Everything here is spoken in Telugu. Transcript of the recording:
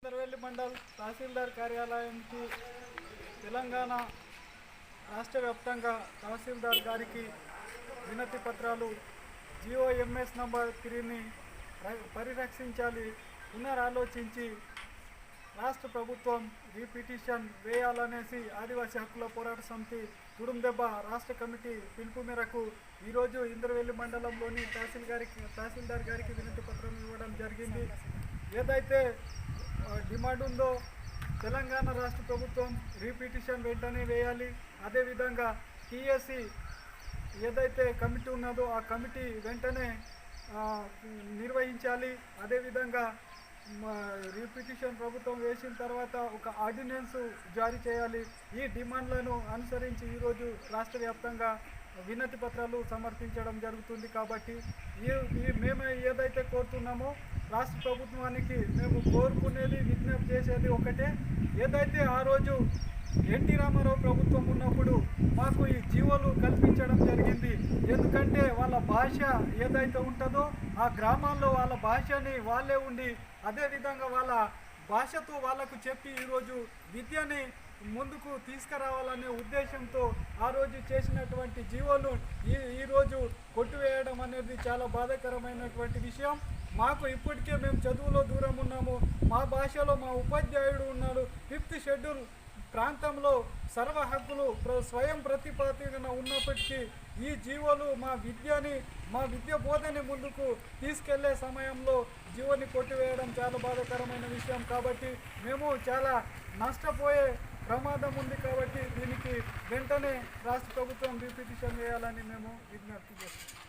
ఇంద్రవెల్లి మండల్ తహసీల్దార్ కార్యాలయానికి తెలంగాణ రాష్ట్ర వ్యాప్తంగా తహసీల్దార్ గారికి వినతి పత్రాలు GOMS నంబర్ 3ని పరిరక్షించాలి, పునరాలోచించి రాష్ట్ర ప్రభుత్వం రీపిటిషన్ వేయాలనేసి ఆదివాసీ హక్కుల పోరాట సమితి తుడుందెబ్బ రాష్ట్ర కమిటీ పిలుపు మేరకు ఈరోజు ఇంద్రవెల్లి మండలంలోని తహసీల్దార్ గారికి వినతి పత్రం ఇవ్వడం జరిగింది. ఏదైతే డిమాండ్ ఉందో తెలంగాణ రాష్ట్ర ప్రభుత్వం రీపిటిషన్ వెంటనే వేయాలి, అదేవిధంగా TSC ఏదైతే కమిటీ ఉన్నదో ఆ కమిటీ వెంటనే నిర్వహించాలి, అదేవిధంగా రీపిటిషన్ ప్రభుత్వం వేసిన తర్వాత ఒక ఆర్డినెన్స్ జారీ చేయాలి. ఈ డిమాండ్లను అనుసరించి ఈరోజు రాష్ట్ర వ్యాప్తంగా వినతి పత్రాలు సమర్పించడం జరుగుతుంది. కాబట్టి మేము ఏదైతే కోరుతున్నామో రాష్ట్ర ప్రభుత్వానికి మేము కోరుకునేది, విజ్ఞప్తి చేసేది ఒకటే. ఏదైతే ఆ రోజు ఎన్టీ రామారావు ప్రభుత్వం ఉన్నప్పుడు మాకు ఈ జీవోలు కల్పించడం జరిగింది. ఎందుకంటే వాళ్ళ భాష ఏదైతే ఉంటుందో ఆ గ్రామాల్లో వాళ్ళ భాషని వాళ్ళే ఉండి అదేవిధంగా వాళ్ళ భాషతో వాళ్ళకు చెప్పి ఈరోజు విద్యని ముందుకు తీసుకురావాలనే ఉద్దేశంతో ఆ రోజు చేసినటువంటి జీవోలు ఈరోజు కొట్టివేయడం అనేది చాలా బాధాకరమైనటువంటి విషయం. మాకు ఇప్పటికే మేము చదువులో దూరం ఉన్నాము, మా భాషలో మా ఉపాధ్యాయుడు ఉన్నాడు. 5th షెడ్యూల్ ప్రాంతంలో సర్వ హక్కులు స్వయం ప్రతిపాదన ఉన్నప్పటికీ ఈ జీవోలు మా విద్య బోధని ముందుకు తీసుకెళ్లే సమయంలో జీవోని కొట్టివేయడం చాలా బాధాకరమైన విషయం. కాబట్టి మేము చాలా నష్టపోయే ప్రమాదం ఉంది. కాబట్టి దీనికి వెంటనే రాష్ట్ర ప్రభుత్వం రీపిటిషన్ వేయాలని మేము విజ్ఞప్తి చేస్తాం.